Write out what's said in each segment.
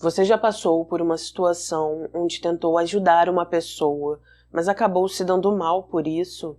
Você já passou por uma situação onde tentou ajudar uma pessoa, mas acabou se dando mal por isso?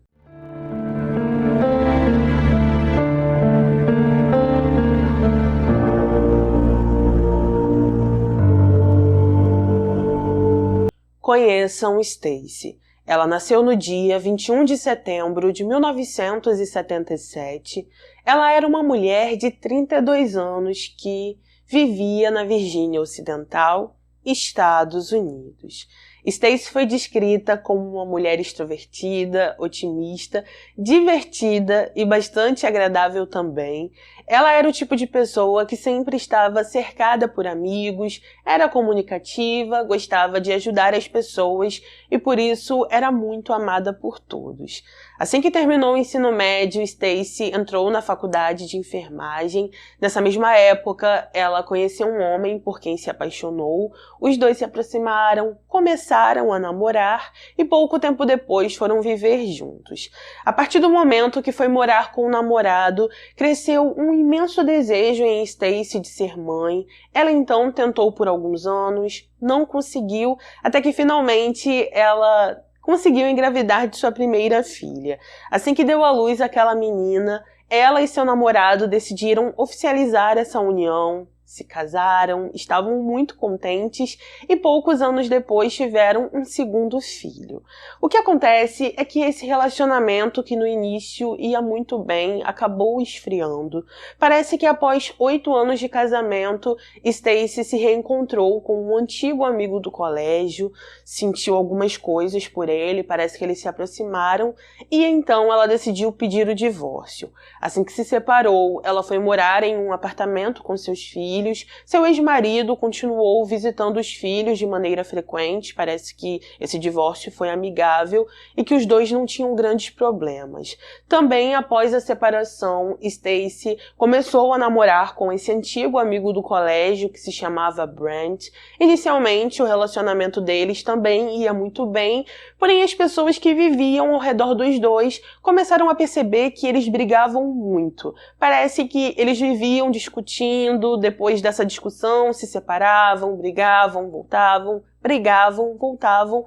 Conheçam Stacy. Ela nasceu no dia 21 de setembro de 1977. Ela era uma mulher de 32 anos que vivia na Virgínia Ocidental, Estados Unidos. Stacy foi descrita como uma mulher extrovertida, otimista, divertida e bastante agradável também. Ela era o tipo de pessoa que sempre estava cercada por amigos, era comunicativa, gostava de ajudar as pessoas e por isso era muito amada por todos. Assim que terminou o ensino médio, Stacy entrou na faculdade de enfermagem. Nessa mesma época, ela conheceu um homem por quem se apaixonou. Os dois se aproximaram, começaram a namorar e pouco tempo depois foram viver juntos. A partir do momento que foi morar com o namorado, cresceu um imenso desejo em Stacy de ser mãe. Ela então tentou por alguns anos, não conseguiu, até que finalmente ela conseguiu engravidar de sua primeira filha. Assim que deu à luz aquela menina, ela e seu namorado decidiram oficializar essa união, se casaram, estavam muito contentes e poucos anos depois tiveram um segundo filho. O que acontece é que esse relacionamento, que no início ia muito bem, acabou esfriando. Parece que após 8 anos de casamento, Stacy se reencontrou com um antigo amigo do colégio, sentiu algumas coisas por ele, parece que eles se aproximaram e então ela decidiu pedir o divórcio. Assim que se separou, ela foi morar em um apartamento com seus filhos. Seu ex-marido continuou visitando os filhos de maneira frequente, parece que esse divórcio foi amigável e que os dois não tinham grandes problemas. Também, após a separação, Stacy começou a namorar com esse antigo amigo do colégio que se chamava Brent. Inicialmente, o relacionamento deles também ia muito bem, porém as pessoas que viviam ao redor dos dois começaram a perceber que eles brigavam muito. Parece que eles viviam discutindo, depois dessa discussão se separavam, brigavam, voltavam, brigavam, voltavam,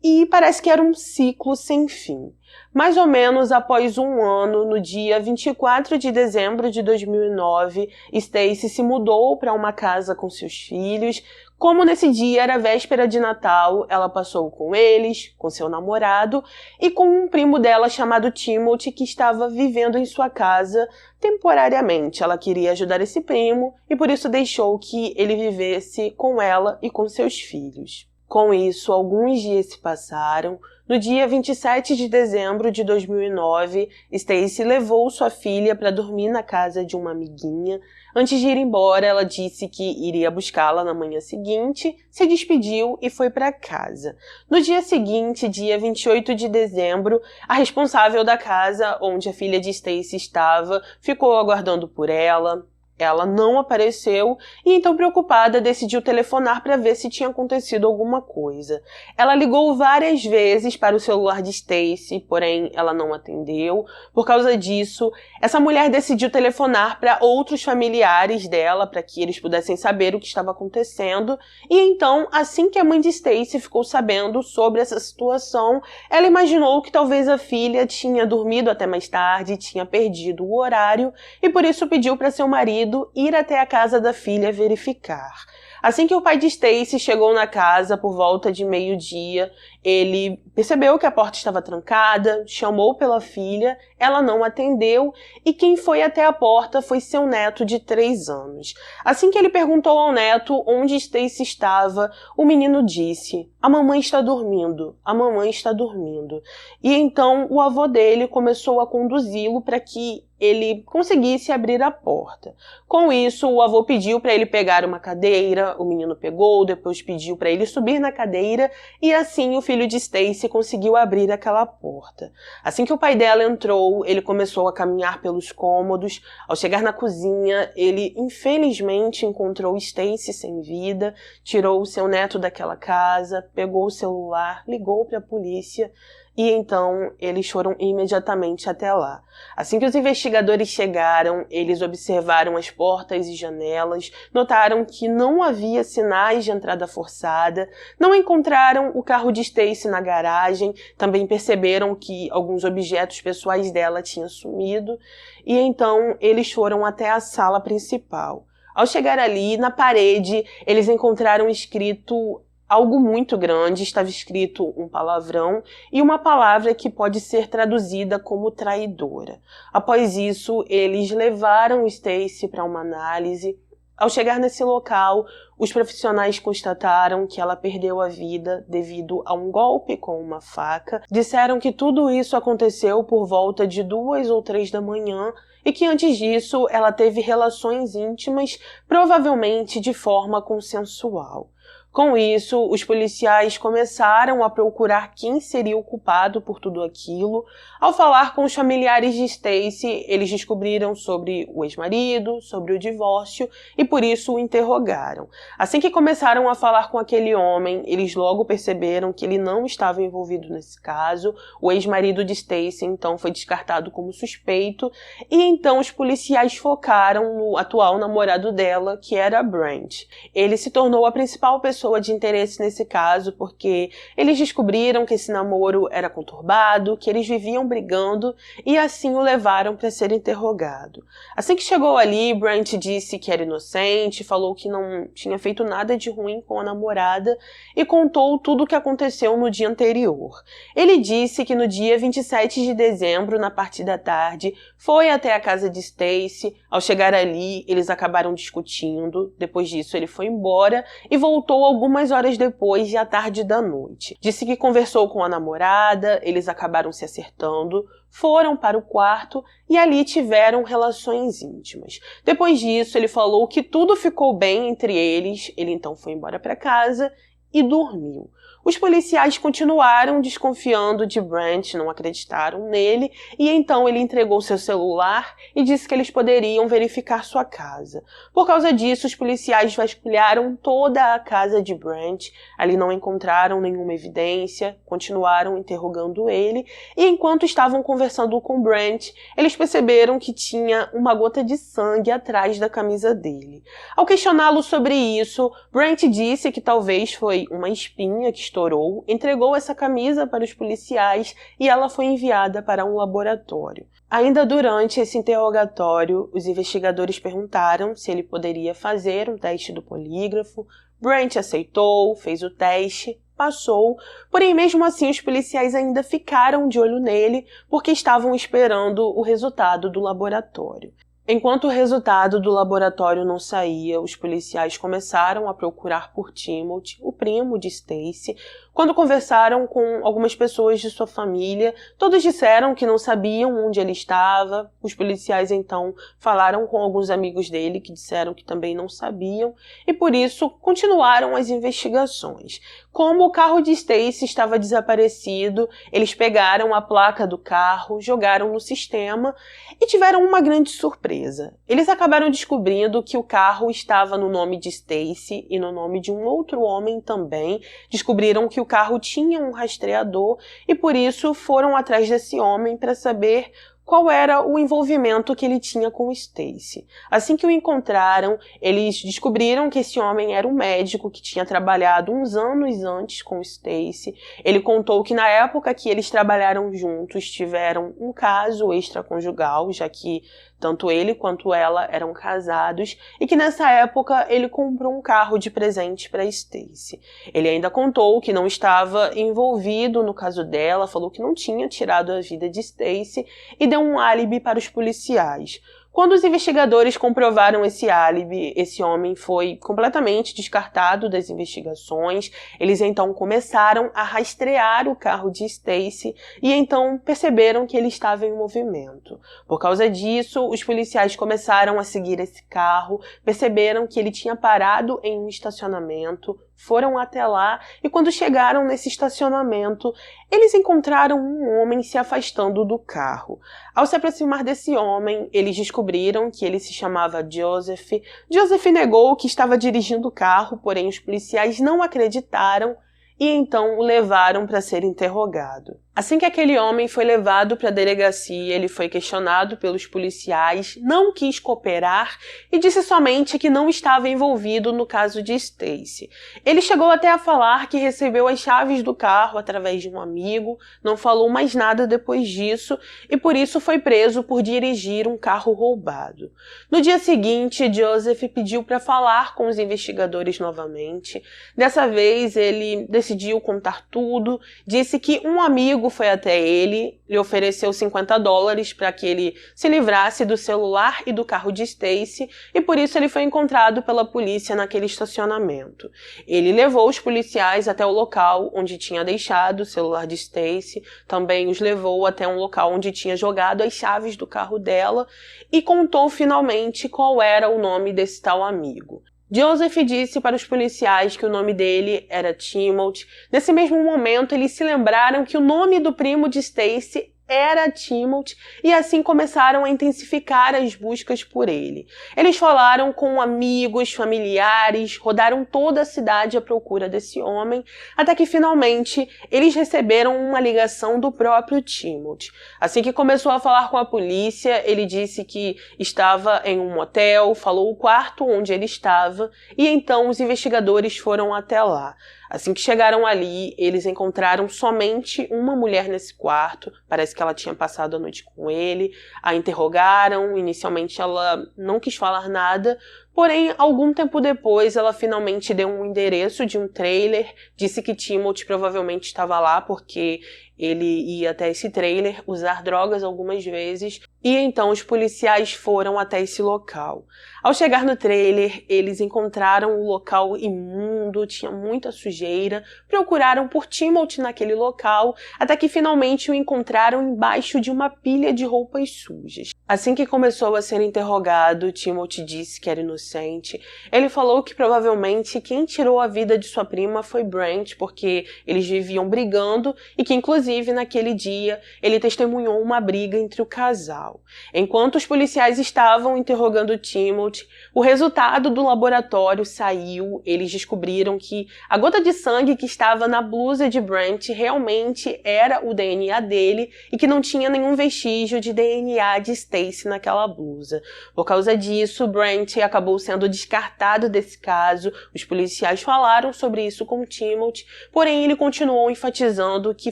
e parece que era um ciclo sem fim. Mais ou menos após um ano, no dia 24 de dezembro de 2009, Stacy se mudou para uma casa com seus filhos. Como nesse dia era véspera de Natal, ela passou com eles, com seu namorado e com um primo dela chamado Timothy, que estava vivendo em sua casa temporariamente. Ela queria ajudar esse primo e por isso deixou que ele vivesse com ela e com seus filhos. Com isso, alguns dias se passaram. No dia 27 de dezembro de 2009, Stacy levou sua filha para dormir na casa de uma amiguinha. Antes de ir embora, ela disse que iria buscá-la na manhã seguinte, se despediu e foi para casa. No dia seguinte, dia 28 de dezembro, a responsável da casa onde a filha de Stacy estava ficou aguardando por ela. Ela não apareceu e então, preocupada, decidiu telefonar para ver se tinha acontecido alguma coisa. Ela ligou várias vezes para o celular de Stacy, porém ela não atendeu. Por causa disso, essa mulher decidiu telefonar para outros familiares dela para que eles pudessem saber o que estava acontecendo. E então, assim que a mãe de Stacy ficou sabendo sobre essa situação, ela imaginou que talvez a filha tinha dormido até mais tarde, tinha perdido o horário e por isso pediu para seu marido ir até a casa da filha verificar. Assim que o pai de Stacy chegou na casa por volta de meio-dia, ele percebeu que a porta estava trancada, chamou pela filha, ela não atendeu e quem foi até a porta foi seu neto de 3 anos. Assim que ele perguntou ao neto onde Stacy estava, o menino disse: "A mamãe está dormindo, a mamãe está dormindo." E então o avô dele começou a conduzi-lo para que ele conseguisse abrir a porta. Com isso, o avô pediu para ele pegar uma cadeira, o menino pegou, depois pediu para ele subir na cadeira e assim o filho de Stacy conseguiu abrir aquela porta. Assim que o pai dela entrou, ele começou a caminhar pelos cômodos. Ao chegar na cozinha, ele infelizmente encontrou Stacy sem vida, tirou o seu neto daquela casa, pegou o celular, ligou para a polícia e então eles foram imediatamente até lá. Assim que os investigadores chegaram, eles observaram as portas e janelas, notaram que não havia sinais de entrada forçada, não encontraram o carro de Stacy na garagem, também perceberam que alguns objetos pessoais dela tinham sumido, e então eles foram até a sala principal. Ao chegar ali, na parede, eles encontraram escrito algo muito grande, estava escrito um palavrão e uma palavra que pode ser traduzida como traidora. Após isso, eles levaram Stacy para uma análise. Ao chegar nesse local, os profissionais constataram que ela perdeu a vida devido a um golpe com uma faca. Disseram que tudo isso aconteceu por volta de 2 ou 3 da manhã e que antes disso ela teve relações íntimas, provavelmente de forma consensual. Com isso, os policiais começaram a procurar quem seria o culpado por tudo aquilo. Ao falar com os familiares de Stacy, eles descobriram sobre o ex-marido, sobre o divórcio e por isso o interrogaram. Assim que começaram a falar com aquele homem, eles logo perceberam que ele não estava envolvido nesse caso. O ex-marido de Stacy então foi descartado como suspeito e então os policiais focaram no atual namorado dela, que era Brent. Ele se tornou a principal pessoa de interesse nesse caso, porque eles descobriram que esse namoro era conturbado, que eles viviam brigando e assim o levaram para ser interrogado. Assim que chegou ali, Brent disse que era inocente, falou que não tinha feito nada de ruim com a namorada e contou tudo o que aconteceu no dia anterior. Ele disse que no dia 27 de dezembro, na parte da tarde, foi até a casa de Stacy. Ao chegar ali, eles acabaram discutindo. Depois disso, ele foi embora e voltou algumas horas depois, à tarde da noite. Disse que conversou com a namorada, eles acabaram se acertando, foram para o quarto e ali tiveram relações íntimas. Depois disso, ele falou que tudo ficou bem entre eles, ele então foi embora para casa e dormiu. Os policiais continuaram desconfiando de Brent, não acreditaram nele, e então ele entregou seu celular e disse que eles poderiam verificar sua casa. Por causa disso, os policiais vasculharam toda a casa de Brent, ali não encontraram nenhuma evidência, continuaram interrogando ele, e enquanto estavam conversando com Brent, eles perceberam que tinha uma gota de sangue atrás da camisa dele. Ao questioná-lo sobre isso, Brent disse que talvez foi uma espinha que estourou, entregou essa camisa para os policiais e ela foi enviada para um laboratório. Ainda durante esse interrogatório, os investigadores perguntaram se ele poderia fazer um teste do polígrafo. Brent aceitou, fez o teste, passou, porém mesmo assim os policiais ainda ficaram de olho nele porque estavam esperando o resultado do laboratório. Enquanto o resultado do laboratório não saía, os policiais começaram a procurar por Timothy, o primo de Stacy. Quando conversaram com algumas pessoas de sua família, todos disseram que não sabiam onde ele estava. Os policiais então falaram com alguns amigos dele que disseram que também não sabiam e por isso continuaram as investigações. Como o carro de Stacy estava desaparecido, eles pegaram a placa do carro, jogaram no sistema e tiveram uma grande surpresa. Eles acabaram descobrindo que o carro estava no nome de Stacy e no nome de um outro homem também. Descobriram que o carro tinha um rastreador e por isso foram atrás desse homem para saber qual era o envolvimento que ele tinha com Stacy. Assim que o encontraram, eles descobriram que esse homem era um médico que tinha trabalhado uns anos antes com Stacy. Ele contou que na época que eles trabalharam juntos, tiveram um caso extraconjugal, já que tanto ele quanto ela eram casados, e que nessa época ele comprou um carro de presente para Stacy. Ele ainda contou que não estava envolvido no caso dela, falou que não tinha tirado a vida de Stacy e deu um álibi para os policiais. Quando os investigadores comprovaram esse álibi, esse homem foi completamente descartado das investigações. Eles então começaram a rastrear o carro de Stacy e então perceberam que ele estava em movimento. Por causa disso, os policiais começaram a seguir esse carro, perceberam que ele tinha parado em um estacionamento, foram até lá e quando chegaram nesse estacionamento, eles encontraram um homem se afastando do carro. Ao se aproximar desse homem, eles descobriram que ele se chamava Joseph. Joseph negou que estava dirigindo o carro, porém os policiais não acreditaram e então o levaram para ser interrogado. Assim que aquele homem foi levado para a delegacia, ele foi questionado pelos policiais, não quis cooperar e disse somente que não estava envolvido no caso de Stacey. Ele chegou até a falar que recebeu as chaves do carro através de um amigo, não falou mais nada depois disso e por isso foi preso por dirigir um carro roubado. No dia seguinte, Joseph pediu para falar com os investigadores novamente. Dessa vez, ele decidiu contar tudo, disse que um amigo foi até ele, lhe ofereceu $50 para que ele se livrasse do celular e do carro de Stacey e por isso ele foi encontrado pela polícia naquele estacionamento. Ele levou os policiais até o local onde tinha deixado o celular de Stacey, também os levou até um local onde tinha jogado as chaves do carro dela e contou finalmente qual era o nome desse tal amigo. Joseph disse para os policiais que o nome dele era Timothy. Nesse mesmo momento, eles se lembraram que o nome do primo de Stacey era Timothy e assim começaram a intensificar as buscas por ele. Eles falaram com amigos, familiares, rodaram toda a cidade à procura desse homem, até que finalmente eles receberam uma ligação do próprio Timothy. Assim que começou a falar com a polícia, ele disse que estava em um motel, falou o quarto onde ele estava e então os investigadores foram até lá. Assim que chegaram ali, eles encontraram somente uma mulher nesse quarto, parece que ela tinha passado a noite com ele, a interrogaram, inicialmente ela não quis falar nada, porém, algum tempo depois, ela finalmente deu um endereço de um trailer, disse que Timothy provavelmente estava lá porque ele ia até esse trailer usar drogas algumas vezes, e então os policiais foram até esse local. Ao chegar no trailer, eles encontraram o local imundo, tinha muita sujeira, procuraram por Timothy naquele local, até que finalmente o encontraram embaixo de uma pilha de roupas sujas. Assim que começou a ser interrogado, Timothy disse que era inocente. Ele falou que provavelmente quem tirou a vida de sua prima foi Brent, porque eles viviam brigando e que inclusive naquele dia ele testemunhou uma briga entre o casal. Enquanto os policiais estavam interrogando Timothy, o resultado do laboratório saiu. Eles descobriram que a gota de sangue que estava na blusa de Brent realmente era o DNA dele e que não tinha nenhum vestígio de DNA de Stacey naquela blusa. Por causa disso, Brent acabou sendo descartado desse caso. Os policiais falaram sobre isso com Timothy, porém ele continuou enfatizando que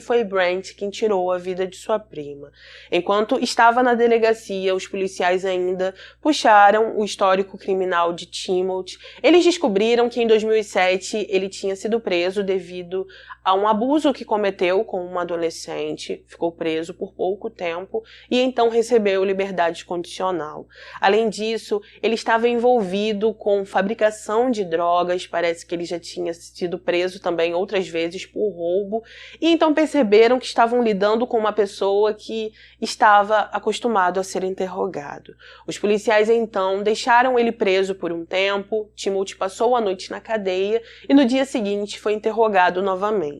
foi Brent quem tirou a vida de sua prima. Enquanto estava na delegacia, os policiais ainda puxaram o histórico criminal de Timothy. Eles descobriram que em 2007 ele tinha sido preso devido a um abuso que cometeu com uma adolescente, ficou preso por pouco tempo e então recebeu liberdade condicional. Além disso, ele estava envolvido com fabricação de drogas, parece que ele já tinha sido preso também outras vezes por roubo, e então perceberam que estavam lidando com uma pessoa que estava acostumado a ser interrogado. Os policiais então deixaram ele preso por um tempo, Timothy passou a noite na cadeia e no dia seguinte foi interrogado novamente.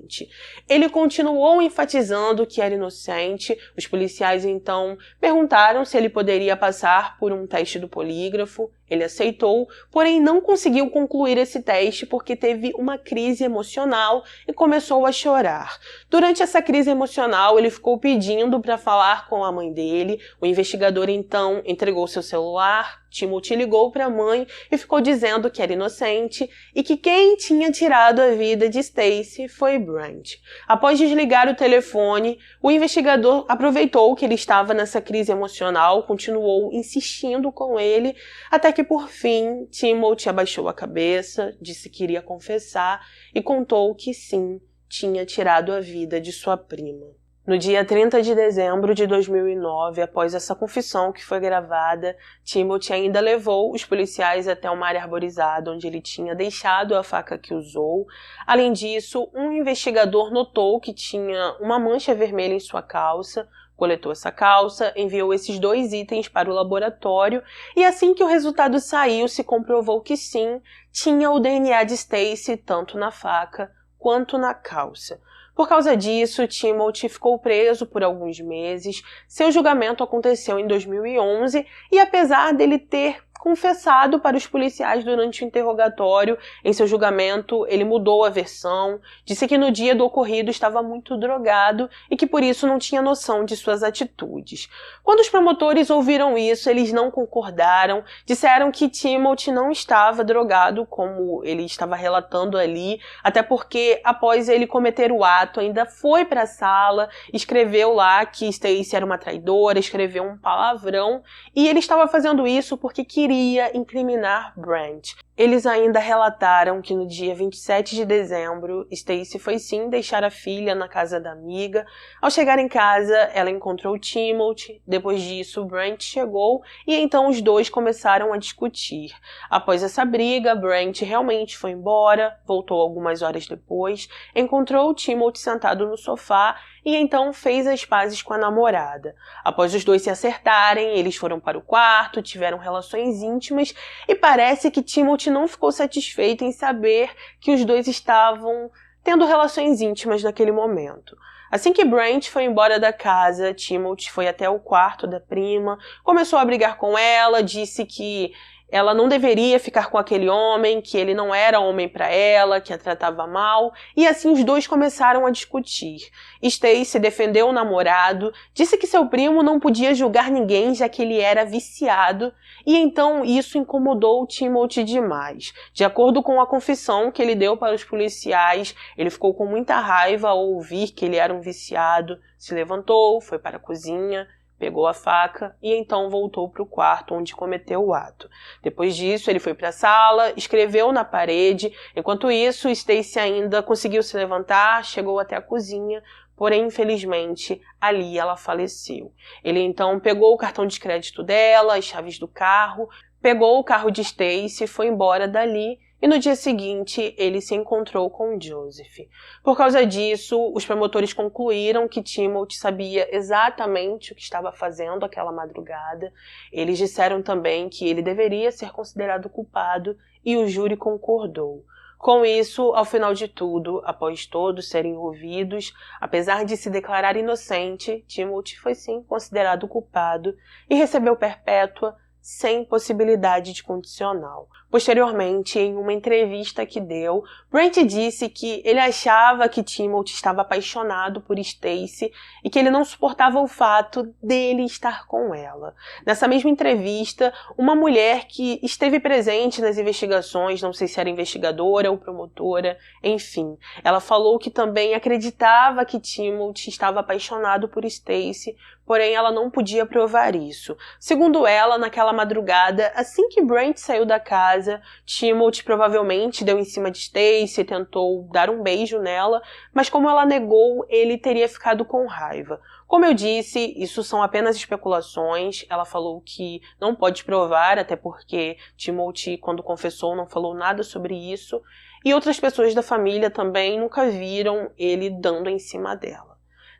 Ele continuou enfatizando que era inocente. Os policiais então perguntaram se ele poderia passar por um teste do polígrafo. Ele aceitou, porém não conseguiu concluir esse teste porque teve uma crise emocional e começou a chorar. Durante essa crise emocional, ele ficou pedindo para falar com a mãe dele. O investigador então entregou seu celular. Timothy ligou para a mãe e ficou dizendo que era inocente e que quem tinha tirado a vida de Stacey foi Brent. Após desligar o telefone, o investigador aproveitou que ele estava nessa crise emocional, continuou insistindo com ele, até que por fim Timothy abaixou a cabeça, disse que iria confessar e contou que sim, tinha tirado a vida de sua prima. No dia 30 de dezembro de 2009, após essa confissão que foi gravada, Timothy ainda levou os policiais até uma área arborizada onde ele tinha deixado a faca que usou. Além disso, um investigador notou que tinha uma mancha vermelha em sua calça, coletou essa calça, enviou esses 2 itens para o laboratório e assim que o resultado saiu, se comprovou que sim, tinha o DNA de Stacey tanto na faca quanto na calça. Por causa disso, Timothy ficou preso por alguns meses. Seu julgamento aconteceu em 2011 e apesar dele ter confessado para os policiais durante o interrogatório. Em seu julgamento, ele mudou a versão, disse que no dia do ocorrido estava muito drogado e que por isso não tinha noção de suas atitudes. Quando os promotores ouviram isso, eles não concordaram, disseram que Timothy não estava drogado, como ele estava relatando ali, até porque após ele cometer o ato, ainda foi para a sala, escreveu lá que Stacey era uma traidora, escreveu um palavrão, e ele estava fazendo isso porque queria incriminar Brandt. Eles ainda relataram que no dia 27 de dezembro, Stacey foi sim deixar a filha na casa da amiga. Ao chegar em casa, ela encontrou Timothy. Depois disso, Brandt chegou e então os dois começaram a discutir. Após essa briga, Brandt realmente foi embora, voltou algumas horas depois, encontrou Timothy sentado no sofá e então fez as pazes com a namorada. Após os dois se acertarem, eles foram para o quarto, tiveram relações íntimas e parece que Timothy não ficou satisfeito em saber que os dois estavam tendo relações íntimas naquele momento. Assim que Brandt foi embora da casa, Timothy foi até o quarto da prima, começou a brigar com ela, disse que ela não deveria ficar com aquele homem, que ele não era homem para ela, que a tratava mal, e assim os dois começaram a discutir. Stacey defendeu o namorado, disse que seu primo não podia julgar ninguém, já que ele era viciado, e então isso incomodou Timothy demais. De acordo com a confissão que ele deu para os policiais, ele ficou com muita raiva ao ouvir que ele era um viciado, se levantou, foi para a cozinha, pegou a faca e então voltou para o quarto onde cometeu o ato. Depois disso, ele foi para a sala, escreveu na parede. Enquanto isso, Stacey ainda conseguiu se levantar, chegou até a cozinha, porém, infelizmente, ali ela faleceu. Ele então pegou o cartão de crédito dela, as chaves do carro, pegou o carro de Stacey, foi embora dali. E no dia seguinte, ele se encontrou com Joseph. Por causa disso, os promotores concluíram que Timothy sabia exatamente o que estava fazendo aquela madrugada. Eles disseram também que ele deveria ser considerado culpado e o júri concordou. Com isso, ao final de tudo, após todos serem ouvidos, apesar de se declarar inocente, Timothy foi sim considerado culpado e recebeu perpétua sem possibilidade de condicional. Posteriormente, em uma entrevista que deu, Brandt disse que ele achava que Timothy estava apaixonado por Stacey e que ele não suportava o fato dele estar com ela. Nessa mesma entrevista, uma mulher que esteve presente nas investigações, não sei se era investigadora ou promotora, enfim, ela falou que também acreditava que Timothy estava apaixonado por Stacey, porém ela não podia provar isso. Segundo ela, naquela madrugada, assim que Brandt saiu da casa, Timothy provavelmente deu em cima de Stacey, tentou dar um beijo nela, mas como ela negou, ele teria ficado com raiva. Como eu disse, isso são apenas especulações. Ela falou que não pode provar, até porque Timothy, quando confessou, não falou nada sobre isso. E outras pessoas da família também nunca viram ele dando em cima dela.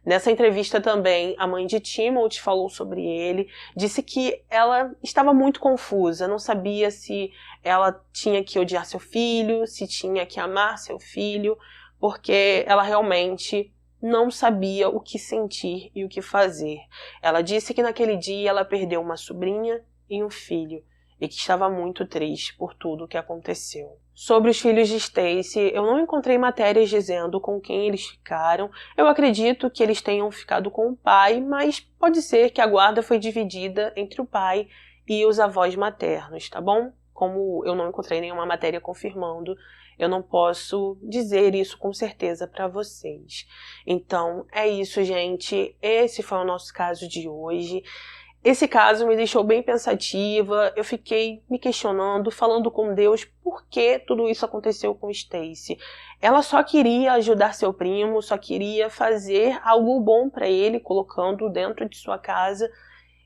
Nessa entrevista também, a mãe de Timothy falou sobre ele, disse que ela estava muito confusa, não sabia se ela tinha que odiar seu filho, se tinha que amar seu filho, porque ela realmente não sabia o que sentir e o que fazer. Ela disse que naquele dia ela perdeu uma sobrinha e um filho, e que estava muito triste por tudo o que aconteceu. Sobre os filhos de Stacey, eu não encontrei matérias dizendo com quem eles ficaram. Eu acredito que eles tenham ficado com o pai, mas pode ser que a guarda foi dividida entre o pai e os avós maternos, tá bom? Como eu não encontrei nenhuma matéria confirmando, eu não posso dizer isso com certeza para vocês. Então, é isso, gente. Esse foi o nosso caso de hoje. Esse caso me deixou bem pensativa, eu fiquei me questionando, falando com Deus por que tudo isso aconteceu com Stacey. Ela só queria ajudar seu primo, só queria fazer algo bom para ele, colocando dentro de sua casa,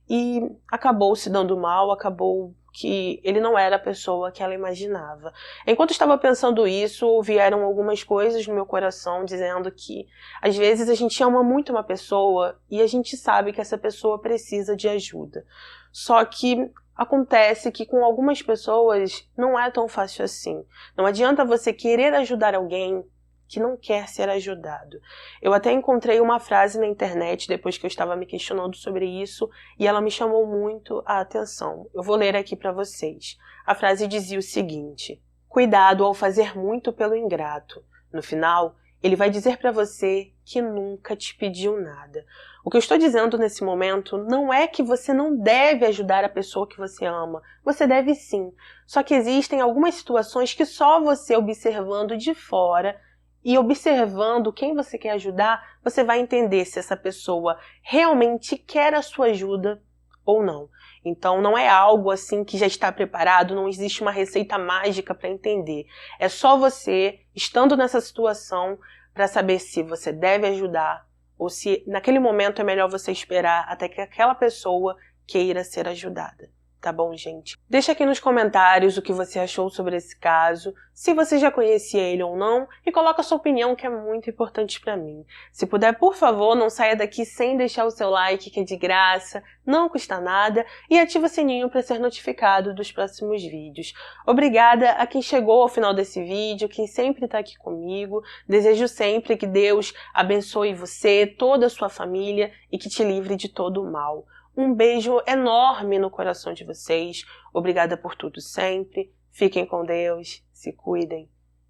e acabou se dando mal, acabou que ele não era a pessoa que ela imaginava. Enquanto estava pensando isso, vieram algumas coisas no meu coração dizendo que às vezes a gente ama muito uma pessoa e a gente sabe que essa pessoa precisa de ajuda. Só que acontece que com algumas pessoas não é tão fácil assim. Não adianta você querer ajudar alguém que não quer ser ajudado. Eu até encontrei uma frase na internet depois que eu estava me questionando sobre isso e ela me chamou muito a atenção. Eu vou ler aqui para vocês. A frase dizia o seguinte: cuidado ao fazer muito pelo ingrato. No final, ele vai dizer para você que nunca te pediu nada. O que eu estou dizendo nesse momento não é que você não deve ajudar a pessoa que você ama. Você deve sim. Só que existem algumas situações que só você observando de fora e observando quem você quer ajudar, você vai entender se essa pessoa realmente quer a sua ajuda ou não. Então não é algo assim que já está preparado, não existe uma receita mágica para entender. É só você, estando nessa situação, para saber se você deve ajudar ou se naquele momento é melhor você esperar até que aquela pessoa queira ser ajudada. Tá bom, gente? Deixa aqui nos comentários o que você achou sobre esse caso, se você já conhecia ele ou não, e coloca a sua opinião, que é muito importante pra mim. Se puder, por favor, não saia daqui sem deixar o seu like, que é de graça, não custa nada, e ativa o sininho para ser notificado dos próximos vídeos. Obrigada a quem chegou ao final desse vídeo, quem sempre está aqui comigo. Desejo sempre que Deus abençoe você, toda a sua família, e que te livre de todo o mal. Um beijo enorme no coração de vocês. Obrigada por tudo sempre. Fiquem com Deus, se cuidem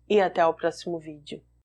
e até o próximo vídeo.